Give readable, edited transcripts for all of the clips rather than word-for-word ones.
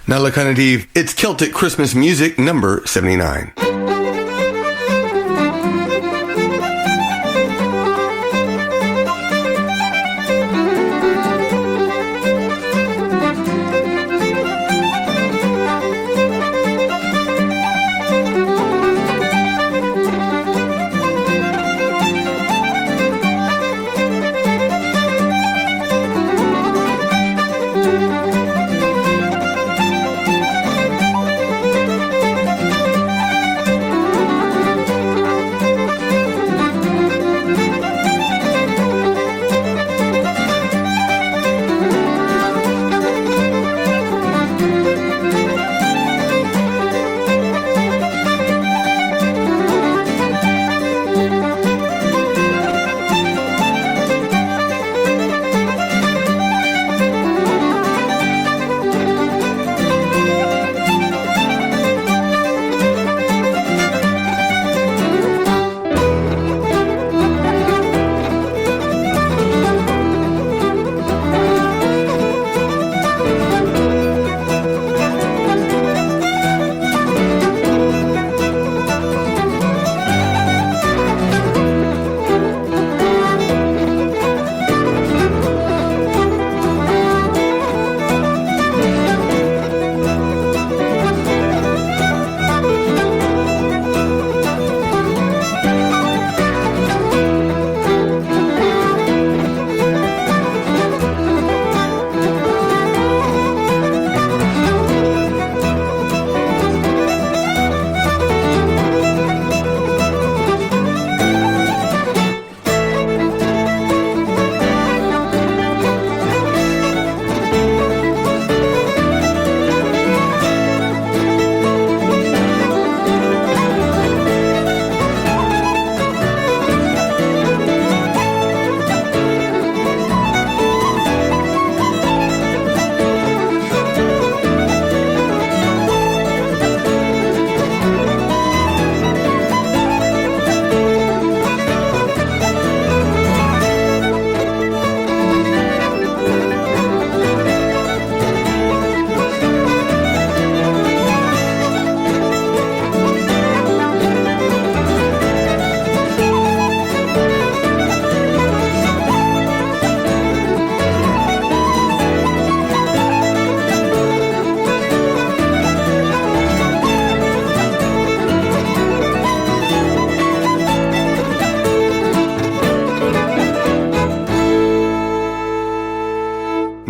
Now look, Dave, it's Celtic Christmas music number 79.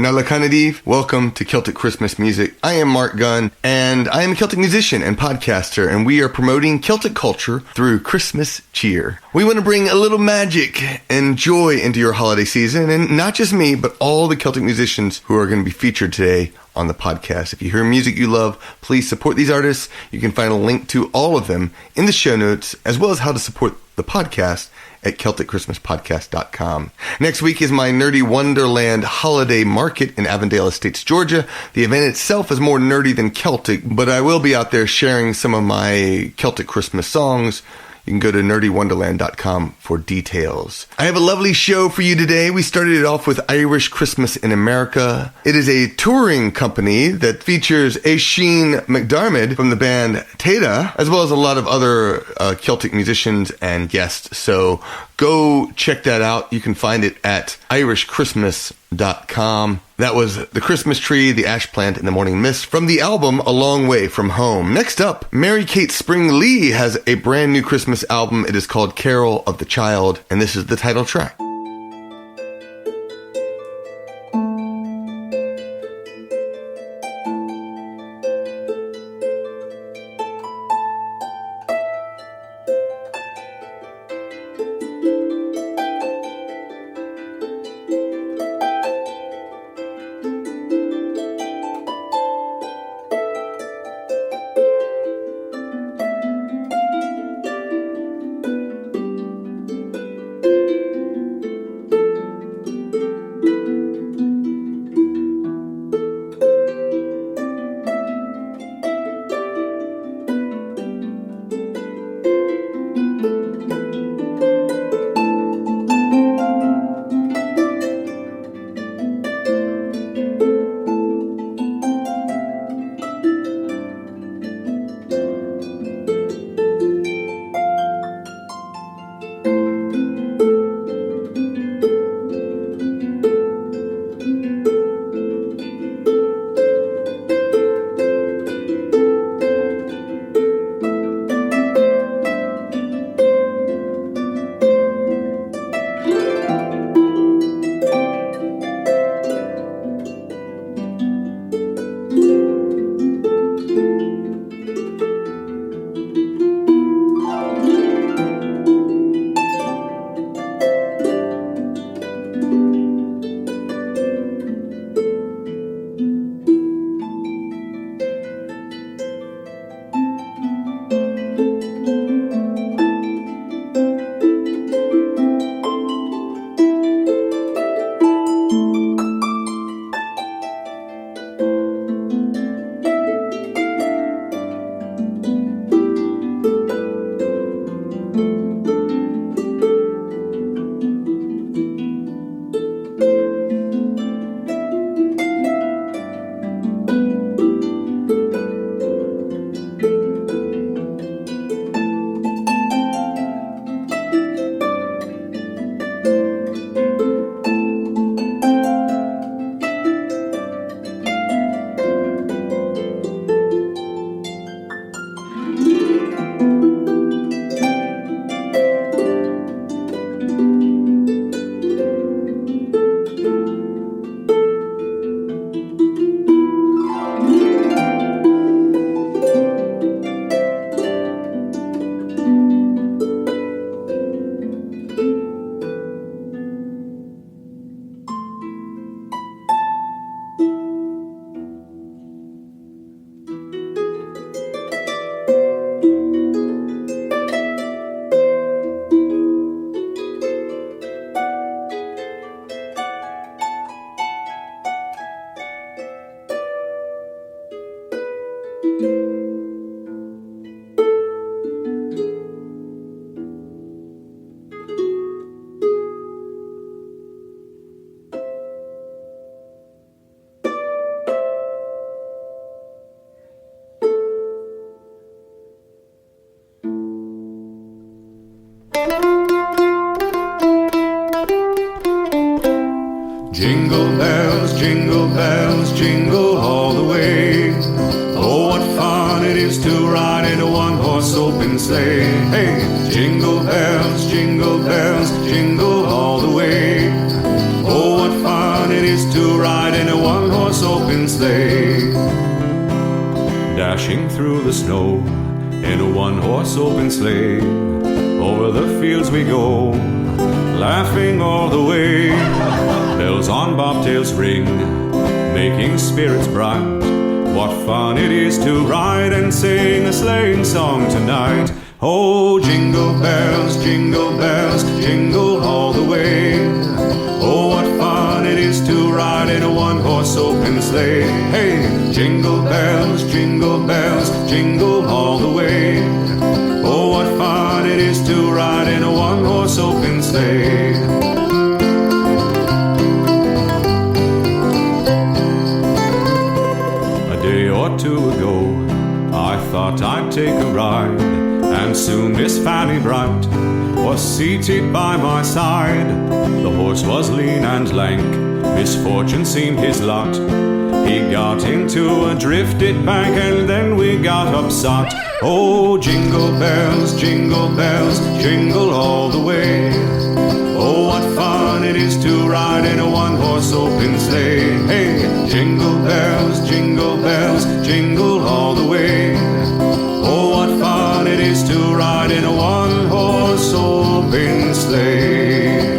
Now Lacanadive, welcome to Celtic Christmas Music. I am Marc Gunn, and I am a Celtic musician and podcaster, and we are promoting Celtic culture through Christmas cheer. We want to bring a little magic and joy into your holiday season, and not just me, but all the Celtic musicians who are going to be featured today on the podcast. If you hear music you love, please support these artists. You can find a link to all of them in the show notes, as well as how to support the podcast at CelticChristmasPodcast.com. Next week is my Nerdy Wonderland Holiday Market in Avondale Estates, Georgia. The event itself is more nerdy than Celtic, but I will be out there sharing some of my Celtic Christmas songs. You can go to nerdywonderland.com for details. I have a lovely show for you today. We started it off with Irish Christmas in America. It is a touring company that features Aishin McDermott from the band Teda, as well as a lot of other Celtic musicians and guests. So go check that out. You can find it at irishchristmas.com. That was The Christmas Tree, The Ash Plant, and The Morning Mist from the album A Long Way From Home. Next up, Mary Kate Spring Lee has a brand new Christmas album. It is called Carol of the Child, and this is the title track. Jingle bells, jingle all the way. Oh, what fun it is to ride in a one-horse open sleigh. Hey, jingle bells, jingle all the way. Oh, what fun it is to ride in a one-horse open sleigh. Dashing through the snow in a one-horse open sleigh. Over the fields we go, laughing all the way. Bells on bobtails ring, making spirits bright. What fun it is to ride and sing a sleighing song tonight. Oh, jingle bells, jingle all the way. Oh, what fun it is to ride in a one-horse open sleigh. Hey, jingle bells, jingle all the way. Oh, what fun it is to ride in a one-horse open sleigh. Two ago, I thought I'd take a ride, and soon Miss Fanny Bright was seated by my side. The horse was lean and lank, misfortune seemed his lot. He got into a drifted bank, and then we got upset. Oh, jingle bells, jingle all the way. Oh, what fun it is to ride in a one-horse open sleigh. Hey, jingle bells, jingle all the way. Oh, what fun it is to ride in a one-horse open sleigh.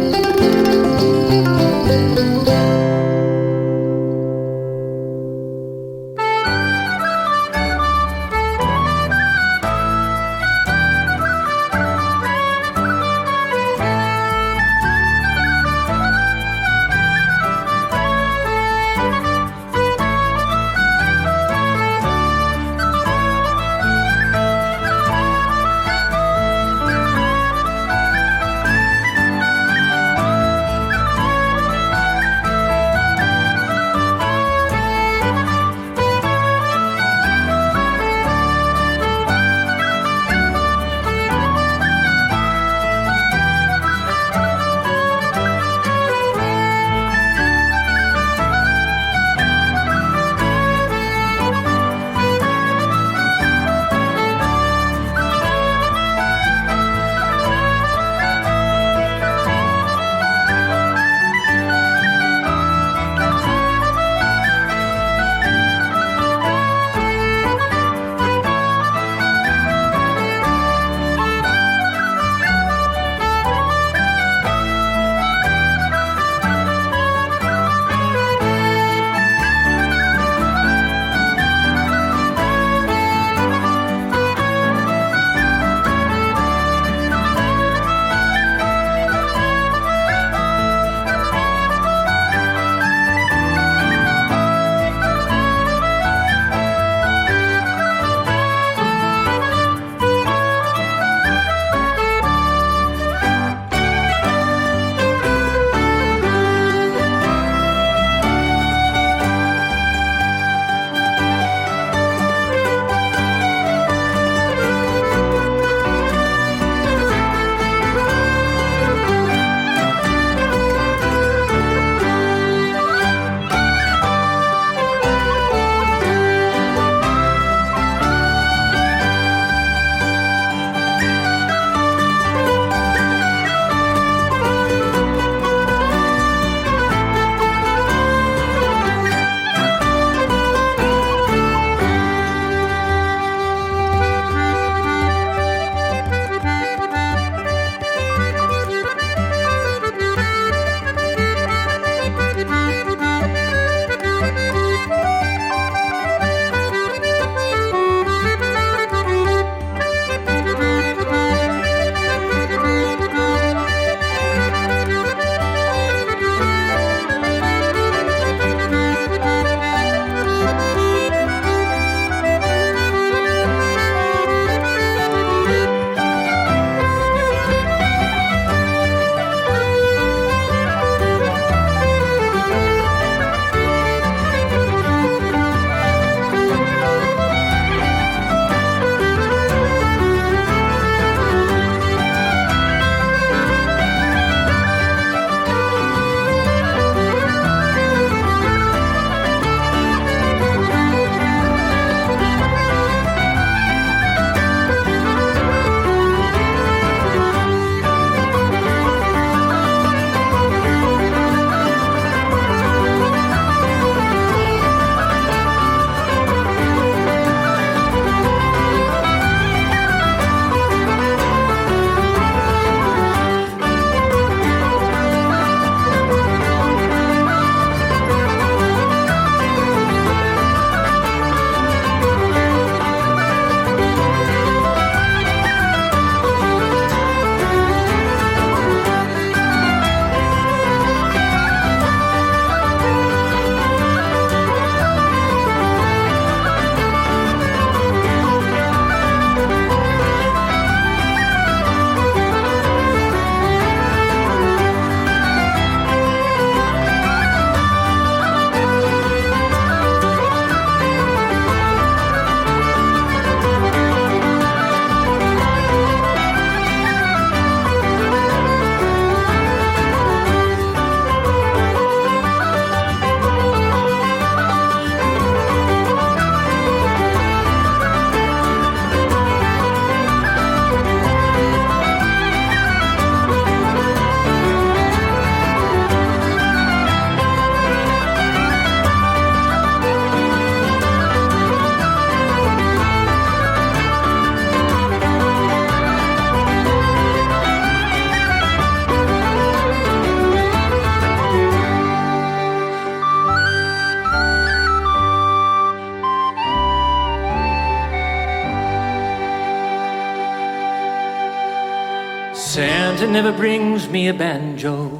Santa never brings me a banjo.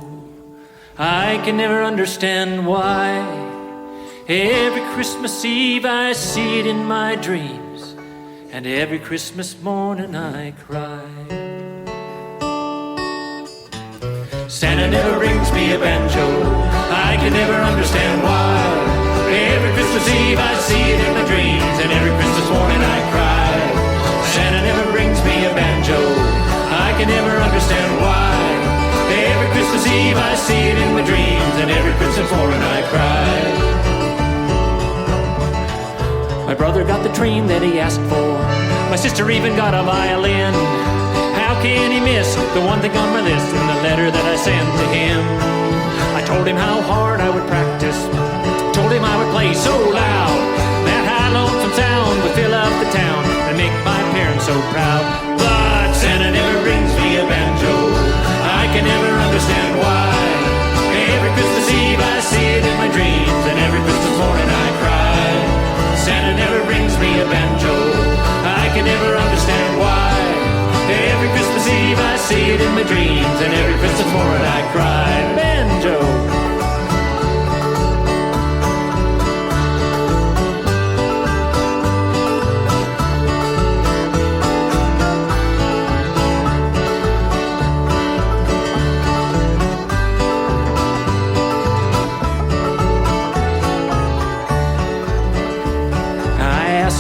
I can never understand why. Every Christmas Eve I see it in my dreams, and every Christmas morning I cry. Santa never brings me a banjo. I can never understand why. Every Christmas Eve I see it in my dreams, and every Christmas morning I cry. Santa never brings me a banjo. I can never understand why. Every Christmas Eve I see it in my dreams, and every Christmas morning I cry. My brother got the train that he asked for. My sister even got a violin. How can he miss the one thing on my list in the letter that I sent to him? I told him how hard I would practice. Told him I would play so loud that high lonesome sound would fill up the town and make my parents so proud. But Santa never brings me a banjo. I can never understand why. Every Christmas Eve I see it in my dreams, and every Christmas morning I cry. Santa never brings me a banjo. I can never understand why. Every Christmas Eve I see it in my dreams, and every Christmas morning I cry. Banjo.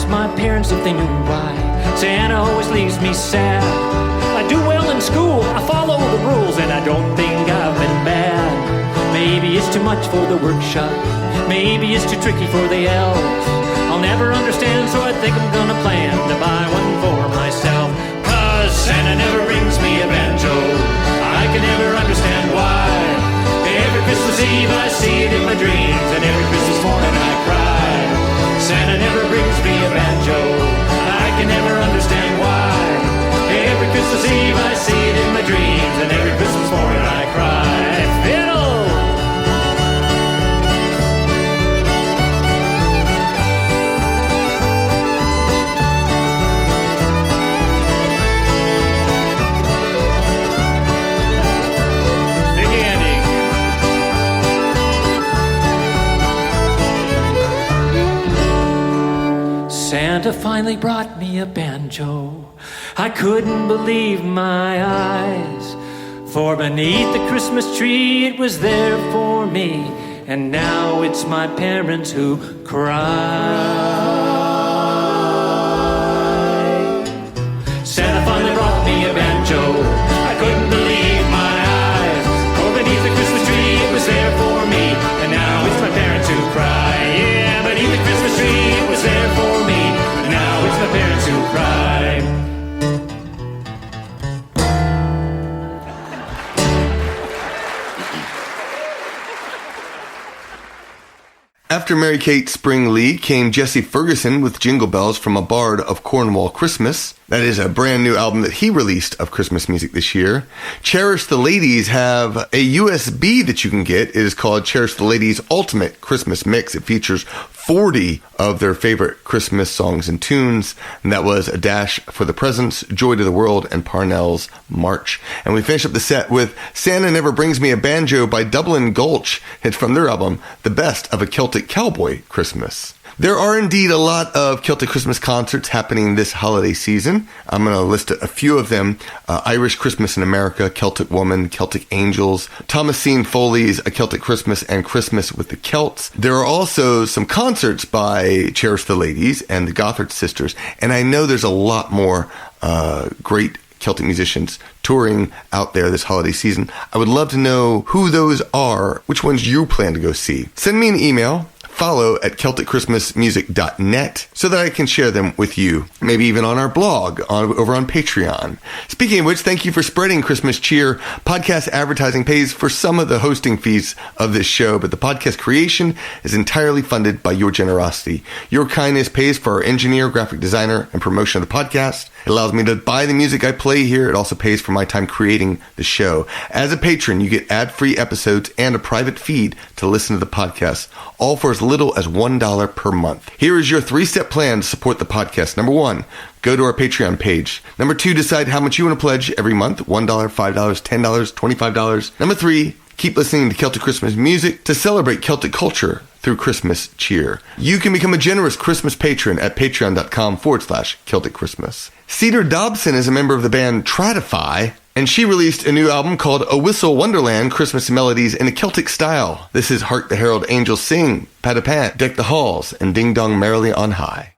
My parents if they knew why Santa always leaves me sad. I do well in school, I follow the rules, and I don't think I've been bad. Maybe it's too much for the workshop, maybe it's too tricky for the elves. I'll never understand, so I think I'm gonna plan to buy one for myself. 'Cause Santa never brings me a banjo. I can never understand why. Every Christmas Eve I see it in my dreams, and every Christmas morning I cry. Santa never brings me a banjo. I can never understand why. Every Christmas Eve I see it in my dreams, and every Christmas morning I cry. Fiddle! Santa finally brought me a banjo. I couldn't believe my eyes, for beneath the Christmas tree it was there for me, and now it's my parents who cry. Santa finally brought me a banjo. I couldn't believe my eyes, for beneath the Christmas tree it was there for me, and now it's my parents who cry. Yeah, beneath the Christmas tree it was there for me, and now it's my parents who cry. After Mary Kate Spring Lee came Jesse Ferguson with Jingle Bells from a Bard of Cornwall Christmas. That is a brand new album that he released of Christmas music this year. Cherish the Ladies have a USB that you can get. It is called Cherish the Ladies Ultimate Christmas Mix. It features 40 of their favorite Christmas songs and tunes. And that was A Dash for the Presents, Joy to the World, and Parnells' March. And we finish up the set with Santa Never Brings Me a Banjo by Dublin Gulch. It's from their album, The Best of a Celtic Cowboy Christmas. There are indeed a lot of Celtic Christmas concerts happening this holiday season. I'm going to list a few of them. Irish Christmas in America, Celtic Woman, Celtic Angels, Thomasine Foley's A Celtic Christmas, and Christmas with the Celts. There are also some concerts by Cherish the Ladies and the Gothard Sisters, and I know there's a lot more great Celtic musicians touring out there this holiday season. I would love to know who those are, which ones you plan to go see. Send me an email, follow at CelticChristmasMusic.net, so that I can share them with you, maybe even on our blog over on Patreon. Speaking of which, thank you for spreading Christmas cheer. Podcast advertising pays for some of the hosting fees of this show, but the podcast creation is entirely funded by your generosity. Your kindness pays for our engineer, graphic designer, and promotion of the podcast. It allows me to buy the music I play here. It also pays for my time creating the show. As a patron, you get ad-free episodes and a private feed to listen to the podcast, all for as little as $1 per month. Here is your 3-step plan to support the podcast. Number 1, go to our Patreon page. Number 2, decide how much you want to pledge every month. $1, $5, $10, $25. Number 3, keep listening to Celtic Christmas music to celebrate Celtic culture through Christmas cheer. You can become a generous Christmas patron at patreon.com/Celtic Christmas. Cedar Dobson is a member of the band Tradify, and she released a new album called A Whistle Wonderland, Christmas Melodies in a Celtic Style. This is Hark the Herald Angels Sing, Pat a Pat, Deck the Halls, and Ding Dong Merrily on High.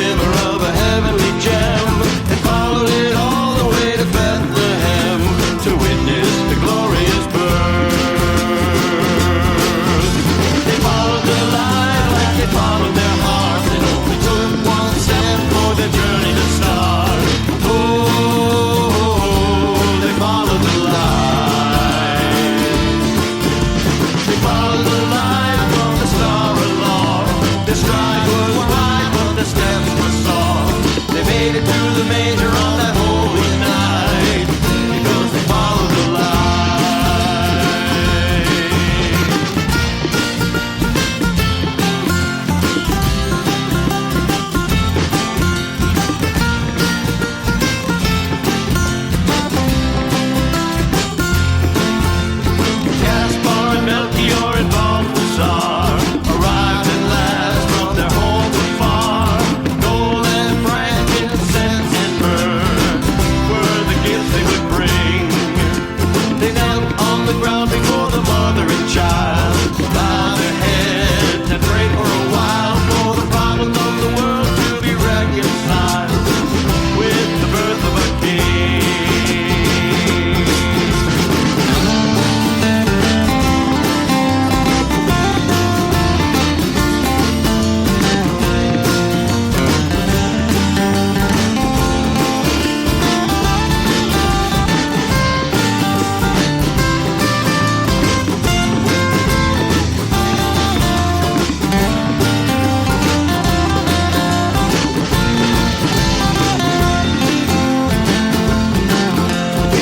sliver of a heavenly gem, and followed it all the way to Bethlehem to witness the glorious birth. They followed the light like they followed their heart. It only took one step for their journey to start. Oh, they followed the light. They followed the light from the star aloft. Their stride was wide, but their steps were soft. They made it to the manger on that holy night because they followed the light. Gaspar and Melchior and Balthasar arrived at last from their homes afar. Gold and frankincense and myrrh were the gifts they would bring. They knelt on the ground before the mother and child, bowed their heads and prayed for a while for the problems of the world to be reconciled with the birth of a king.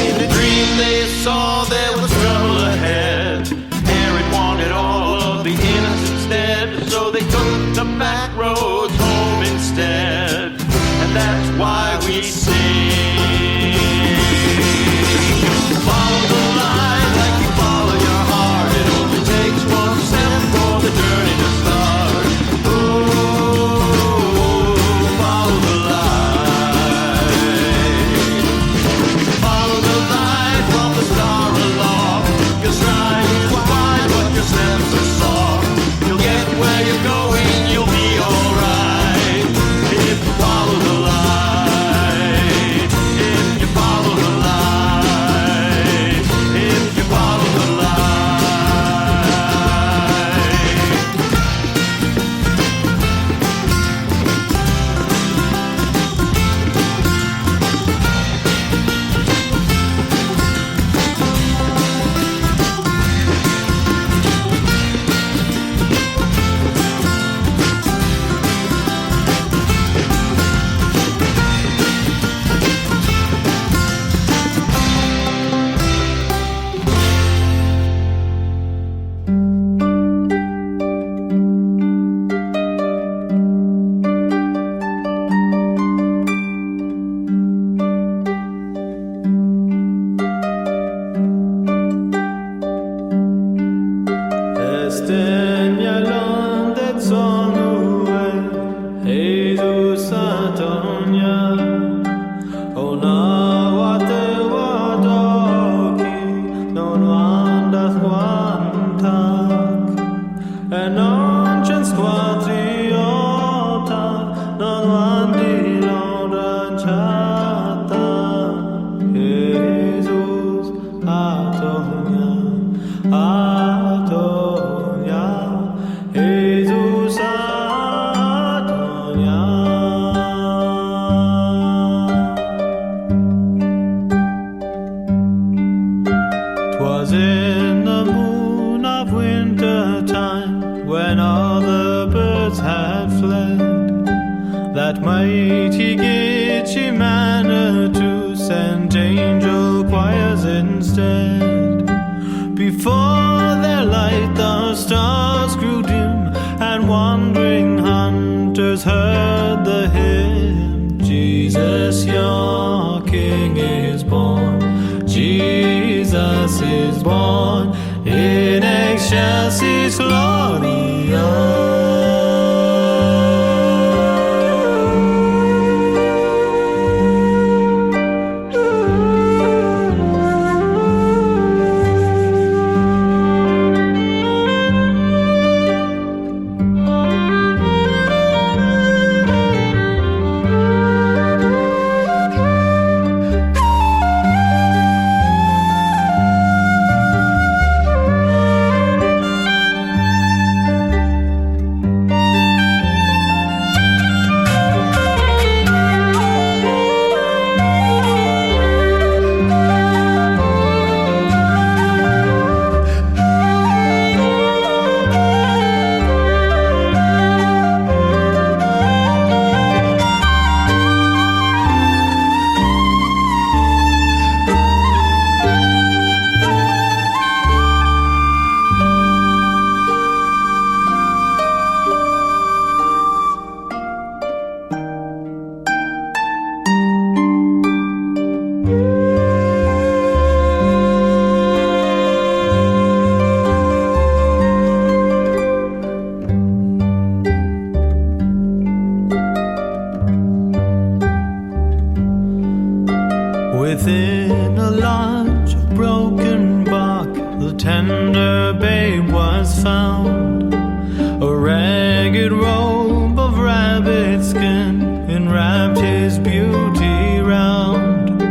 In a dream they saw there was trouble ahead. Herod wanted all of the innocents dead, so they took the back roads home instead. And that's why we sing. Follow the line like you follow your heart. It only takes one step for the journey to start. Oh, follow the light. Follow the light from the star aloft. Your stride is wide, but your steps are soft. You'll get where you're going, you'll be alright. If you follow the light. If you follow the light. If you follow the light. that mighty Gitchy manner to send angel choirs instead. Before their light the stars grew dim, and wandering hunters heard the hymn. Jesus, your King is born. Jesus is born in excelsis gloria. Within a lodge of broken bark, the tender babe was found. A ragged robe of rabbit skin enwrapped his beauty round.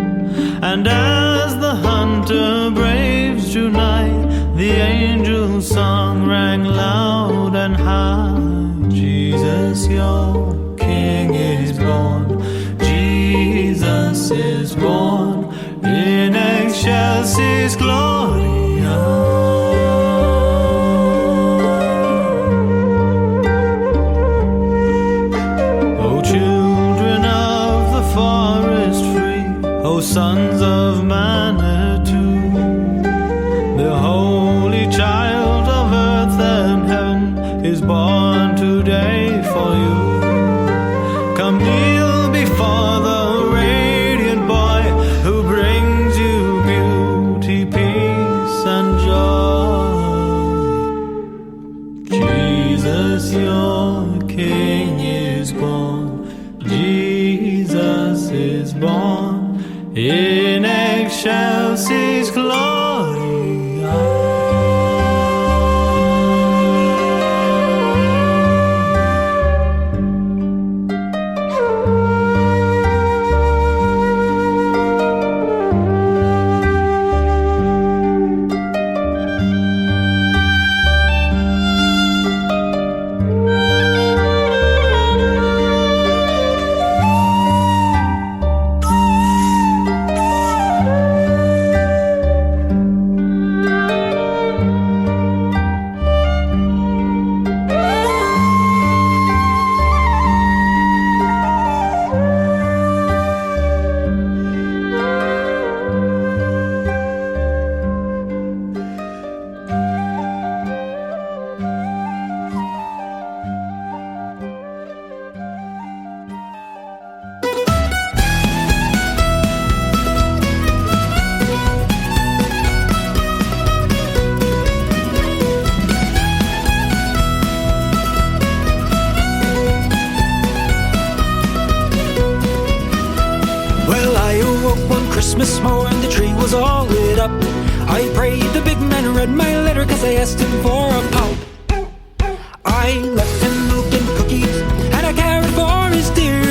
And as the hunter braves drew nigh, the angel's song rang loud and high. Jesus, your King is born. Jesus is born in excelsis Gloria. O children of the forest free, O sons of Manitou, the holy child of earth and heaven is born today for you. Come kneel before the radiant boy who brings you beauty, peace, and joy. Jesus, your King is born. Jesus is born in excelsis Gloria. Christmas morn, the tree was all lit up. I prayed the big man read my letter, cause I asked him for a pout. I left him milk and cookies and a carrot for his dear,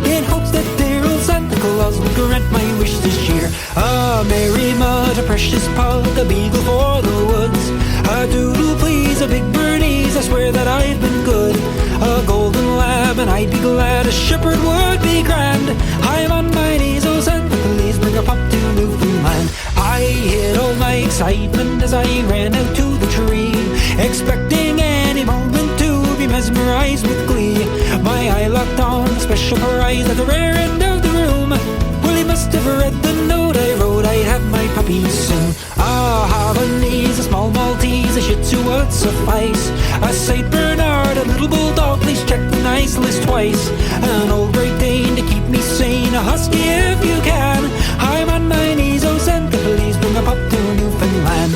in hopes that dear old Santa Claus would grant my wish this year. A merry mud, a precious pug, a beagle for the woods, a doodle please, a big Bernese, I swear that I've been good. A golden lab and I'd be glad, a shepherd would be grand. I'm on my knees, oh Santa, please bring a pup to Newfoundland. I hid all my excitement as I ran out to the tree, expecting any moment to be mesmerized with glee. My eye locked on a special prize at the rear end of the room. Well, he must have read the note I wrote, I'd have my puppy soon. A Havanese, a small Maltese, a Shih Tzu would suffice, a Saint Bernard, a little bulldog, please check the nice list twice, an old Great Dane to keep me sane, a husky if you can. I'm on my knees, oh Santa, please bring a pup to Newfoundland.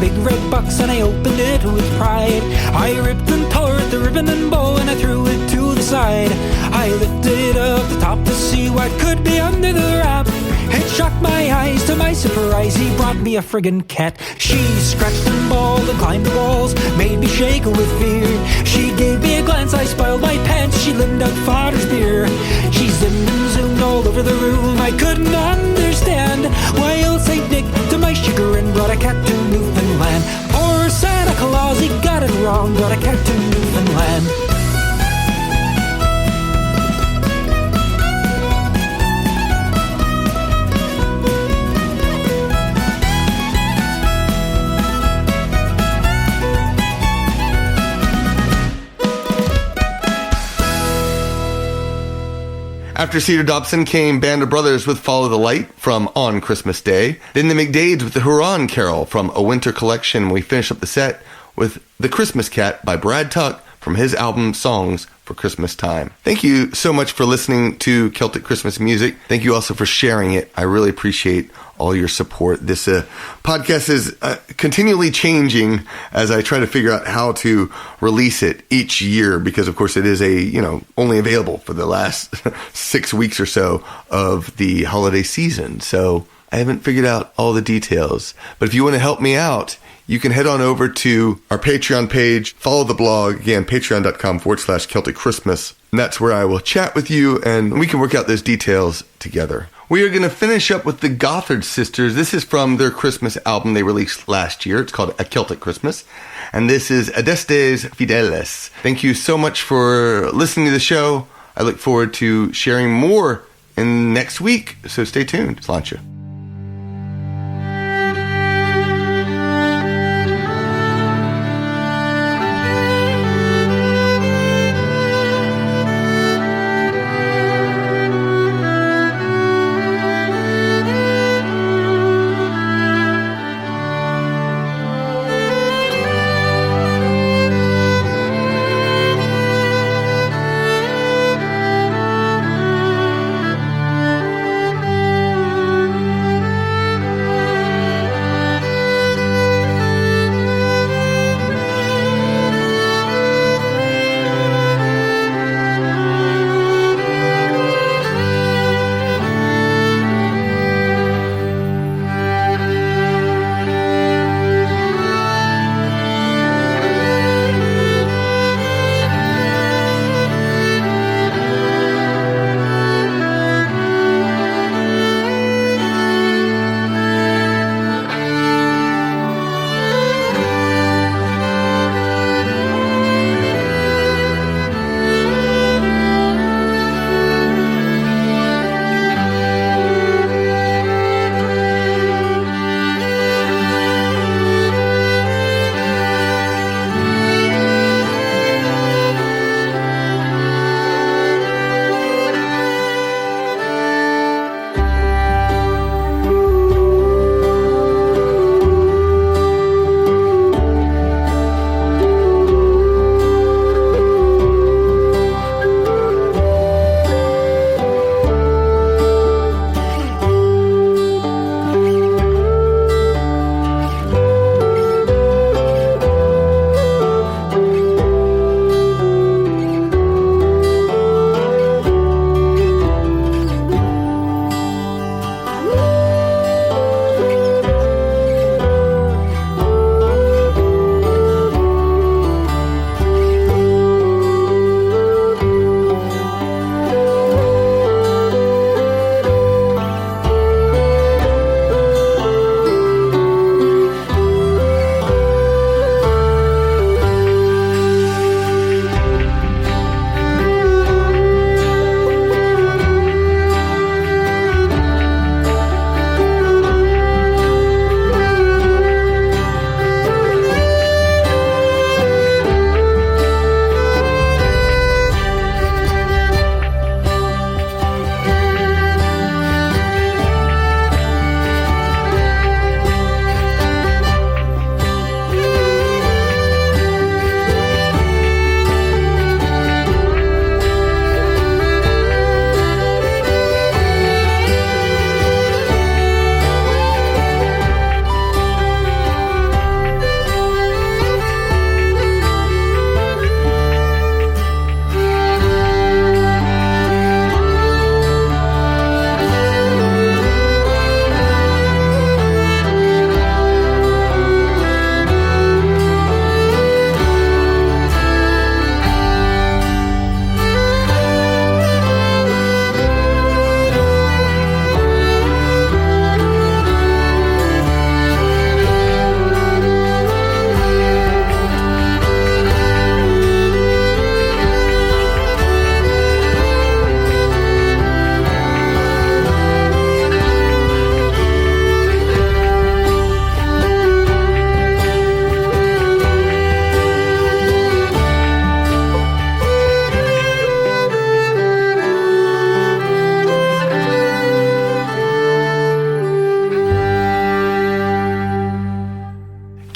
Big red box and I opened it with pride. I ripped and tore at the ribbon and bow and I threw it to the side. I lifted up the top to see what could be under the wrap. It shocked my eyes, to my surprise he brought me a friggin' cat. She scratched and bawled and climbed the walls, made me shake with fear. She gave me a glance, I spoiled my pants, she limbed out father's beer. She zoomed and zoomed all over the room, I couldn't understand why old Saint Nick, to my chagrin, brought a cat to Newfoundland. Poor Santa Claus, he got it wrong, brought a cat to Newfoundland. After Cedar Dobson came Band of Brothers with Follow the Light from On Christmas Day. Then the McDades with the Huron Carol from A Winter Collection. We finish up the set with The Christmas Cat by Brad Tuck from his album Songs for for Christmas time. Thank you so much for listening to Celtic Christmas music. Thank you also for sharing it. I really appreciate all your support. This podcast is continually changing as I try to figure out how to release it each year, because of course it is only available for the last 6 weeks or so of the holiday season. So I haven't figured out all the details, but if you want to help me out, you can head on over to our Patreon page, follow the blog, again, patreon.com/Celtic Christmas. And that's where I will chat with you and we can work out those details together. We are going to finish up with the Gothard sisters. This is from their Christmas album they released last year. It's called A Celtic Christmas. And this is Adeste's Fideles. Thank you so much for listening to the show. I look forward to sharing more in next week. So stay tuned. Sláinte.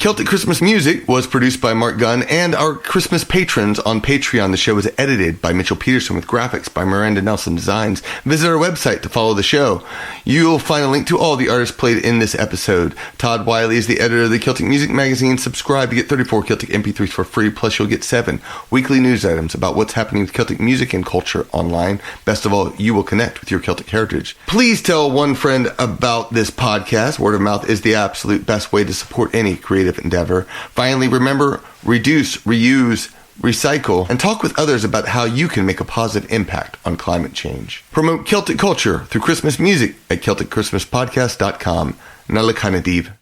Celtic Christmas music was produced by Marc Gunn and our Christmas patrons on Patreon. The show was edited by Mitchell Peterson with graphics by Miranda Nelson Designs. Visit our website to follow the show. You'll find a link to all the artists played in this episode. Todd Wiley is the editor of the Celtic Music Magazine. Subscribe to get 34 Celtic MP3s for free, plus you'll get 7 weekly news items about what's happening with Celtic music and culture online. Best of all, you will connect with your Celtic heritage. Please tell one friend about this podcast. Word of mouth is the absolute best way to support any creative endeavor. Finally, remember, reduce, reuse, recycle, and talk with others about how you can make a positive impact on climate change. Promote Celtic culture through Christmas music at CelticChristmasPodcast.com. Nalakana Div.